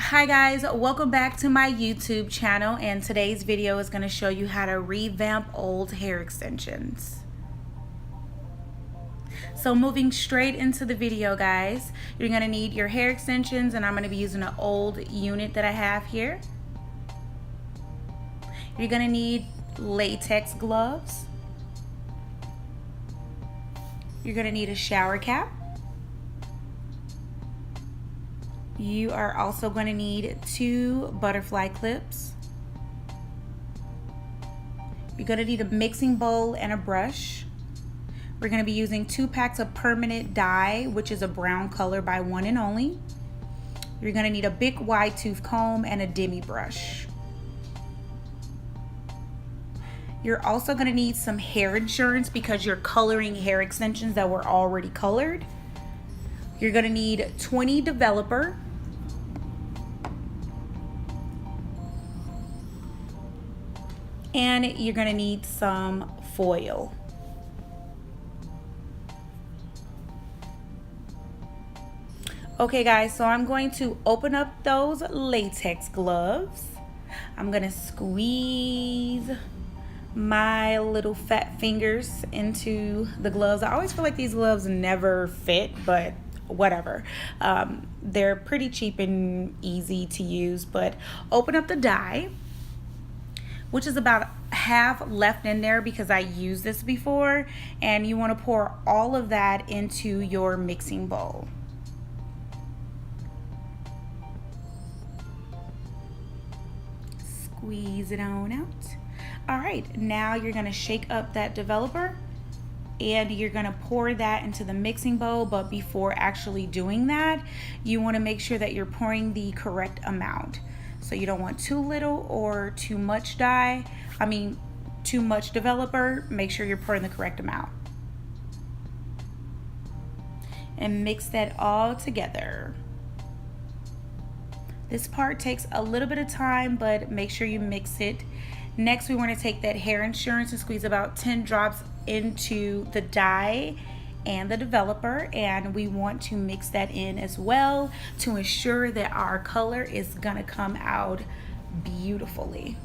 Hi guys, welcome back to my YouTube channel, and today's video is going to show you how to revamp old hair extensions. So moving straight into the video, guys, you're going to need your hair extensions, and I'm going to be using an old unit that I have here. You're going to need latex gloves. You're going to need a shower cap. You are also going to need 2 butterfly clips. You're going to need a mixing bowl and a brush. We're going to be using 2 packs of permanent dye, which is a brown color by One and Only. You're going to need a big wide tooth comb and a demi brush. You're also going to need some hair insurance because you're coloring hair extensions that were already colored. You're going to need 20 developer. And you're going to need some foil. Okay guys, so I'm going to open up those latex gloves. I'm going to squeeze my little fat fingers into the gloves. I always feel like these gloves never fit, but whatever. They're pretty cheap and easy to use, but open up the dye, which is about half left in there because I used this before, and you want to pour all of that into your mixing bowl. Squeeze it on out. All right, now you're going to shake up that developer and you're going to pour that into the mixing bowl, but before actually doing that, you want to make sure that you're pouring the correct amount. So you don't want too little or too much dye. Too much developer. Make sure you're pouring the correct amount. And mix that all together. This part takes a little bit of time, but make sure you mix it. Next, we want to take that hair insurance and squeeze about 10 drops into the dye and the developer, and we want to mix that in as well to ensure that our color is gonna come out beautifully.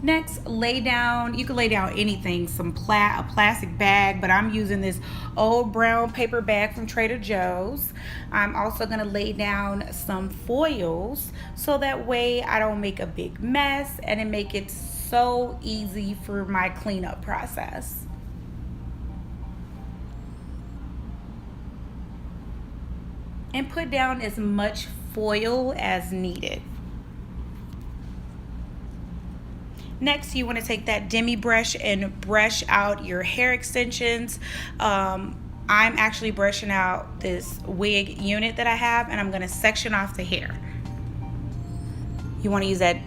Next, lay down, you can lay down anything, a plastic bag, but I'm using this old brown paper bag from Trader Joe's. I'm also gonna lay down some foils so that way I don't make a big mess and it make it so easy for my cleanup process. And put down as much foil as needed. Next, you want to take that demi brush and brush out your hair extensions. I'm actually brushing out this wig unit that I have, and I'm going to section off the hair. You want to use that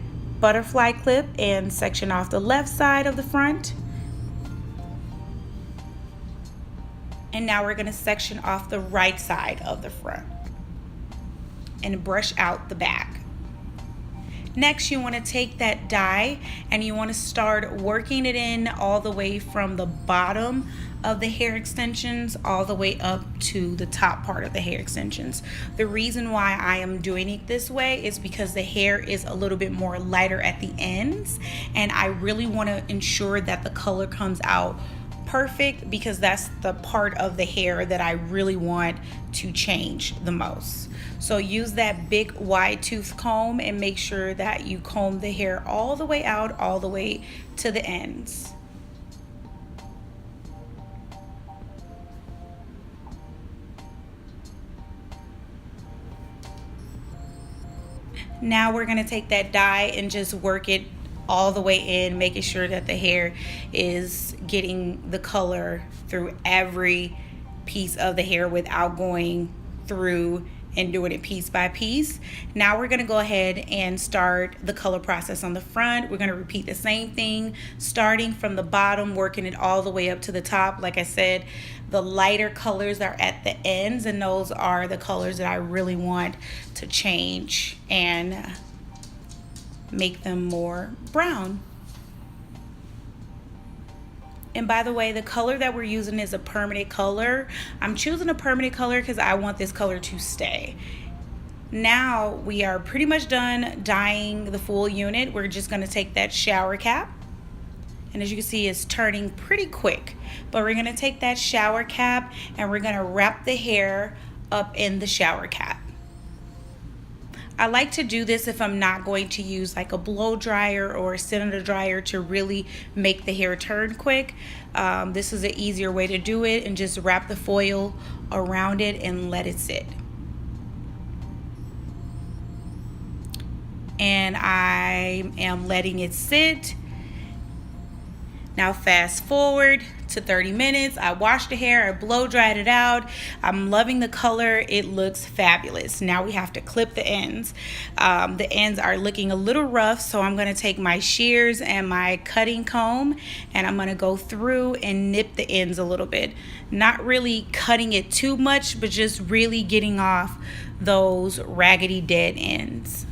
butterfly clip and section off the left side of the front. And now we're going to section off the right side of the front and brush out the back. Next, you want to take that dye and you want to start working it in all the way from the bottom of the hair extensions all the way up to the top part of the hair extensions. The reason why I am doing it this way is because the hair is a little bit more lighter at the ends, and I really want to ensure that the color comes out perfect because that's the part of the hair that I really want to change the most. So use that big wide tooth comb and make sure that you comb the hair all the way out, all the way to the ends. Now we're gonna take that dye and just work it all the way in, making sure that the hair is getting the color through every piece of the hair without going through and doing it piece by piece. Now we're gonna go ahead and start the color process on the front. We're gonna repeat the same thing, starting from the bottom, working it all the way up to the top. Like I said, the lighter colors are at the ends, and those are the colors that I really want to change and make them more brown. And by the way, the color that we're using is a permanent color. I'm choosing a permanent color because I want this color to stay. Now we are pretty much done dyeing the full unit. We're just going to take that shower cap, and as you can see, it's turning pretty quick, but we're going to take that shower cap and we're going to wrap the hair up in the shower cap. I like to do this if I'm not going to use like a blow dryer or a cylinder dryer to really make the hair turn quick. This is an easier way to do it, and just wrap the foil around it and let it sit. And I am letting it sit. Now fast forward to 30 minutes. I washed the hair, I blow dried it out. I'm loving the color, it looks fabulous. Now we have to clip the ends. The ends are looking a little rough, so I'm gonna take my shears and my cutting comb and I'm gonna go through and nip the ends a little bit. Not really cutting it too much, but just really getting off those raggedy dead ends.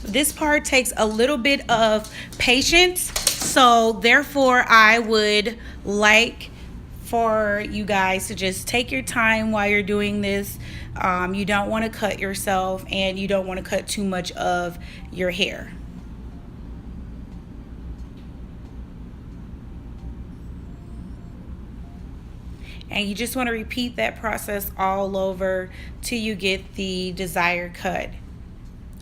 This part takes a little bit of patience, so therefore I would like for you guys to just take your time while you're doing this. You don't want to cut yourself, and you don't want to cut too much of your hair. And you just want to repeat that process all over till you get the desired cut.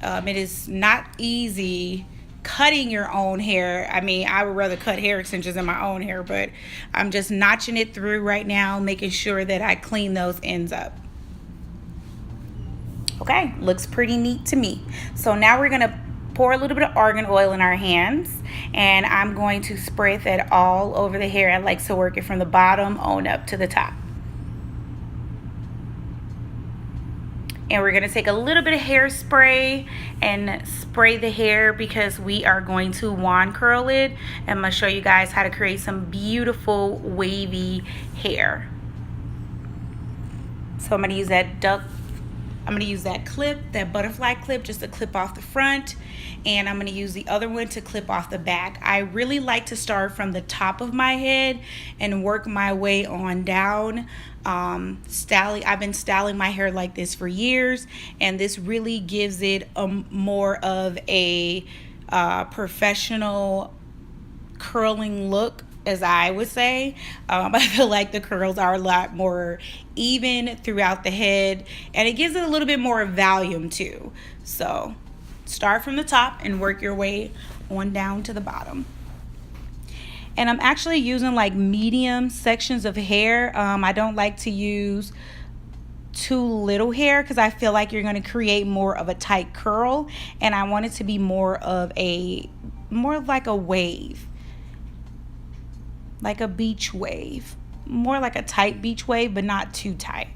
It is not easy cutting your own hair. I mean, I would rather cut hair extensions in my own hair, but I'm just notching it through right now, making sure that I clean those ends up. Okay, looks pretty neat to me. So now we're gonna pour a little bit of argan oil in our hands, and I'm going to spread that all over the hair. I like to work it from the bottom on up to the top. And we're going to take a little bit of hairspray and spray the hair, because we are going to wand curl it. I'm going to show you guys how to create some beautiful wavy hair. So I'm going to use that clip, that butterfly clip, just to clip off the front, and I'm going to use the other one to clip off the back. I really like to start from the top of my head and work my way on down. I've been styling my hair like this for years, and this really gives it more of a professional curling look, as I would say. I feel like the curls are a lot more even throughout the head, and it gives it a little bit more volume too. So start from the top and work your way on down to the bottom. And I'm actually using like medium sections of hair. I don't like to use too little hair, because I feel like you're going to create more of a tight curl, and I want it to be more like a wave, like a beach wave, more like a tight beach wave, but not too tight.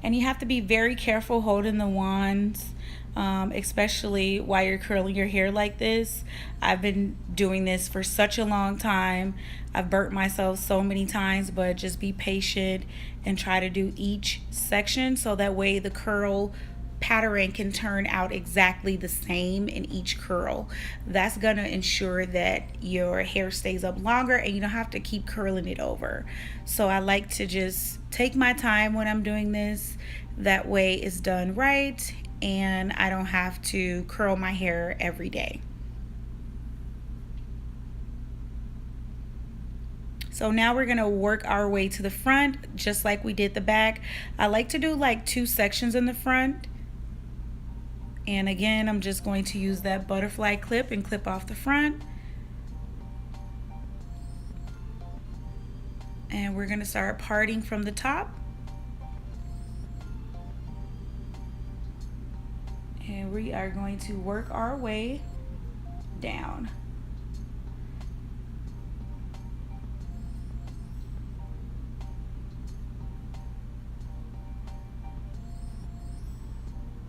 And you have to be very careful holding the wands, especially while you're curling your hair like this. I've been doing this for such a long time. I've burnt myself so many times, but just be patient and try to do each section, so that way the curl pattern can turn out exactly the same in each curl. That's gonna ensure that your hair stays up longer and you don't have to keep curling it over. So I like to just take my time when I'm doing this. That way it's done right, and I don't have to curl my hair every day. So now we're gonna work our way to the front, just like we did the back. I like to do like 2 sections in the front. And again, I'm just going to use that butterfly clip and clip off the front. And we're gonna start parting from the top. And we are going to work our way down.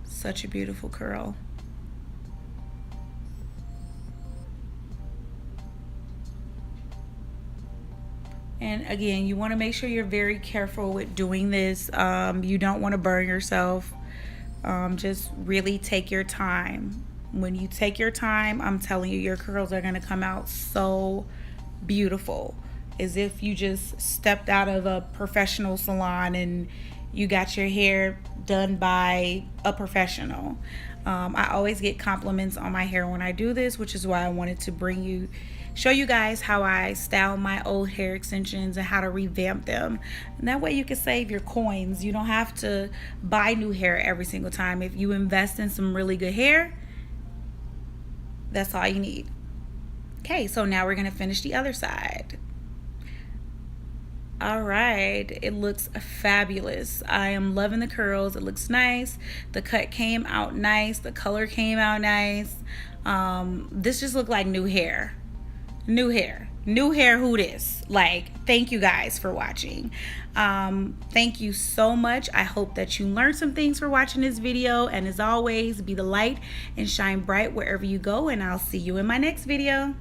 Such a beautiful curl. And again, you want to make sure you're very careful with doing this. You don't want to burn yourself Just really take your time. When you take your time, I'm telling you, your curls are going to come out so beautiful, as if you just stepped out of a professional salon and you got your hair done by a professional. I always get compliments on my hair when I do this, which is why I wanted to show you guys how I style my old hair extensions and how to revamp them. And that way you can save your coins. You don't have to buy new hair every single time. If you invest in some really good hair, that's all you need. Okay, so now we're gonna finish the other side. All right, it looks fabulous. I am loving the curls. It looks nice. The cut came out nice. The color came out nice. This just looked like new hair. New hair. Who this? Like, thank you guys for watching. Thank you so much. I hope that you learned some things for watching this video. And as always, be the light and shine bright wherever you go. And I'll see you in my next video.